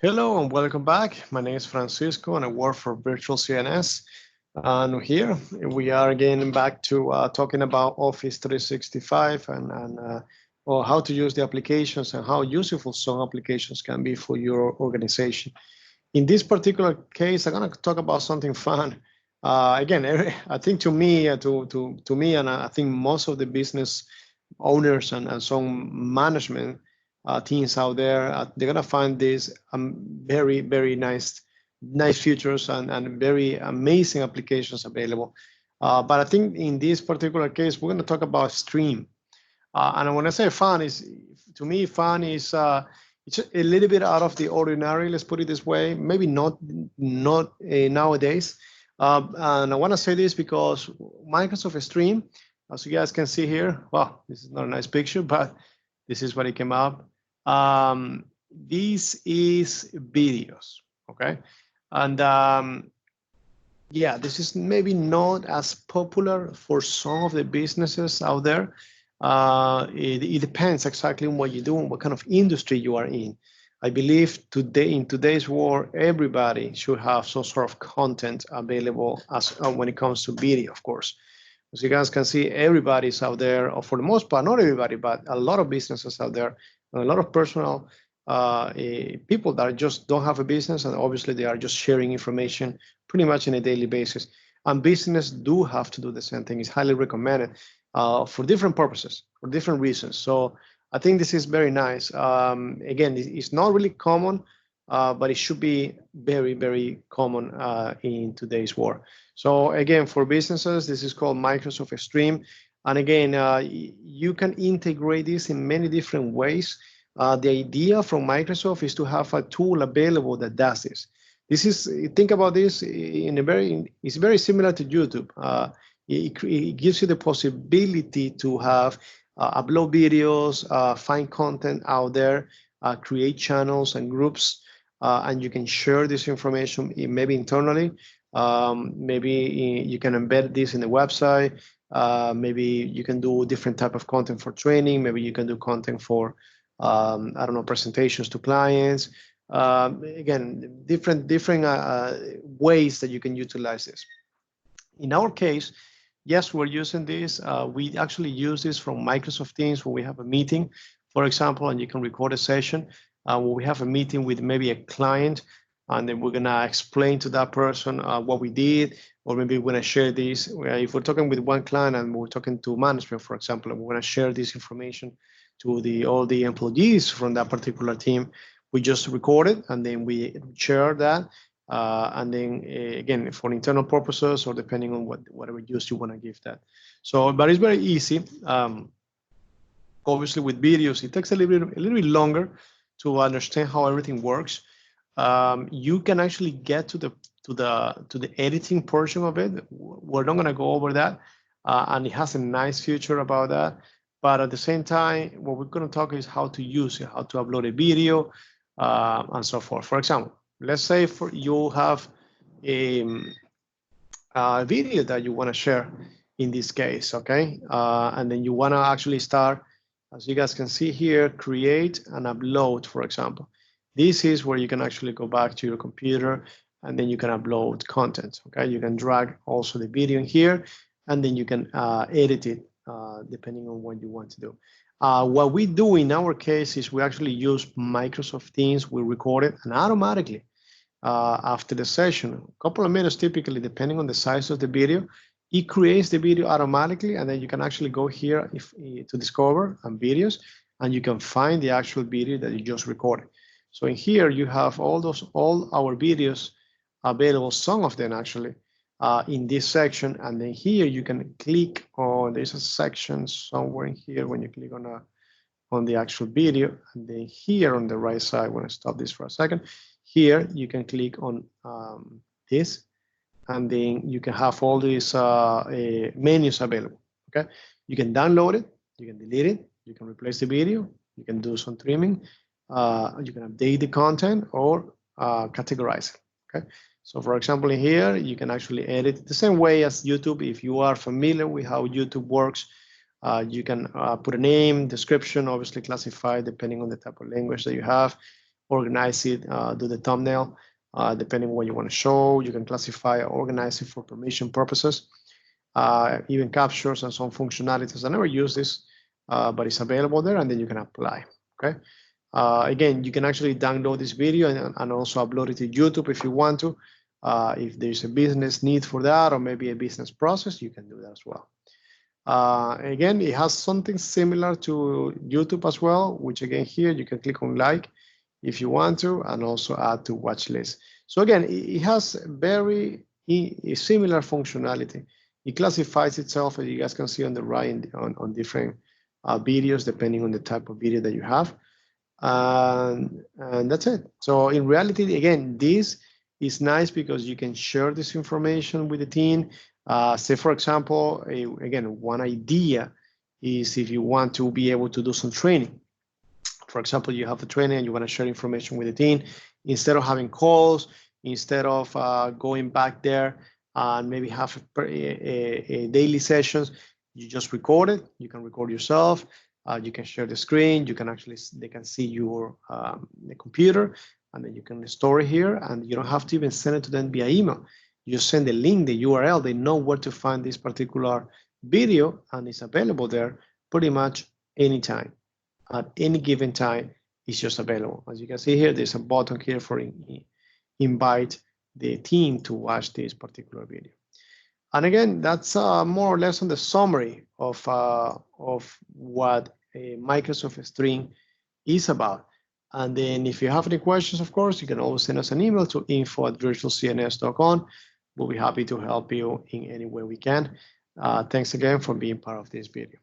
Hello and welcome back. My name is Francisco and I work for Virtual CNS. And here we are again back to talking about Office 365 and or how to use the applications and how useful some applications can be for your organization. In this particular case, I'm going to talk about something fun. Again, I think to me, to me, and I think most of the business owners and some management teams out there, they're gonna find these very nice features and very amazing applications available. But I think in this particular case, we're gonna talk about Stream. And when I say fun, is to me fun is it's a little bit out of the ordinary. Let's put it this way. Maybe not nowadays. And I want to say this because Microsoft Stream, as you guys can see here, well, this is not a nice picture, but this is what it came up. This is videos, okay? And yeah, this is maybe not as popular for some of the businesses out there. It depends exactly on what you do and what kind of industry you are in. I believe today, in today's world, everybody should have some sort of content available as when it comes to video, of course. As you guys can see, everybody's out there, or for the most part, not everybody, but a lot of businesses out there, and a lot of personal people that just don't have a business, and obviously they are just sharing information pretty much on a daily basis. And business do have to do the same thing. It's highly recommended for different purposes, for different reasons. So I think this is very nice. Again, it's not really common, but it should be very common in today's world. So again, for businesses, this is called Microsoft Stream. And again, you can integrate this in many different ways. The idea from Microsoft is to have a tool available that does this. This is, think about this in a it's very similar to YouTube. It gives you the possibility to have upload videos, find content out there, create channels and groups, and you can share this information maybe internally. Maybe you can embed this in the website. Maybe you can do different type of content for training. Maybe you can do content for, I don't know, presentations to clients. Again, different ways that you can utilize this. In our case, yes, we're using this. We actually use this from Microsoft Teams when we have a meeting, for example, and you can record a session. When we have a meeting with maybe a client, and then we're gonna explain to that person what we did, or maybe we're gonna share this. If we're talking with one client and we're talking to management, for example, and we're gonna share this information to all the employees from that particular team, we just record it and then we share that. And then again, for internal purposes or depending on whatever use you want to give that. So, but it's very easy. Obviously, with videos, it takes a little bit longer to understand how everything works. You can actually get to the editing portion of it. We're not going to go over that, and it has a nice feature about that. But at the same time, what we're going to talk is how to use it, how to upload a video, and so forth. For example, let's say you have a video that you want to share in this case, okay? And then you want to actually start, as you guys can see here, create and upload, for example. This is where you can actually go back to your computer and then you can upload content, okay? You can drag also the video in here and then you can edit it depending on what you want to do. What we do in our case is we actually use Microsoft Teams. We record it and automatically after the session, a couple of minutes typically, depending on the size of the video, it creates the video automatically, and then you can actually go here to discover and videos, and you can find the actual video that you just recorded. So in here you have all our videos available, some of them actually, in this section, and then here you can click on, there's a section somewhere in here when you click on the actual video, and then here on the right side, when I stop this for a second, here you can click on this, and then you can have all these menus available, okay? You can download it, you can delete it, you can replace the video, you can do some trimming, you can update the content or categorize it, okay? So for example, in here, you can actually edit the same way as YouTube. If you are familiar with how YouTube works, you can put a name, description, obviously classify depending on the type of language that you have. organize it, do the thumbnail, depending on what you want to show. You can classify or organize it for permission purposes, even captures and some functionalities. I never use this, but it's available there, and then you can apply, okay? Again, you can actually download this video and also upload it to YouTube if you want to. If there's a business need for that, or maybe a business process, you can do that as well. Again, it has something similar to YouTube as well, which again here you can click on like if you want to, and also add to watch list. So again, it has very similar functionality. It classifies itself, as you guys can see on the right, on different videos, depending on the type of video that you have. And that's it. So in reality, again, this is nice because you can share this information with the team. Say, for example, again, one idea is if you want to be able to do some training. For example, you have a training and you want to share information with the team. Instead of having calls, instead of going back there and maybe have a daily sessions, you just record it. You can record yourself. You can share the screen. You can actually, they can see your the computer, and then you can store it here, and you don't have to even send it to them via email. You just send the link, the URL. They know where to find this particular video, and it's available there pretty much anytime. At any given time, it's just available. As you can see here, there's a button here for invite the team to watch this particular video. And again, that's more or less on the summary of what a Microsoft Stream is about. And then if you have any questions, of course, you can always send us an email to info@virtualcns.com. We'll be happy to help you in any way we can. Thanks again for being part of this video.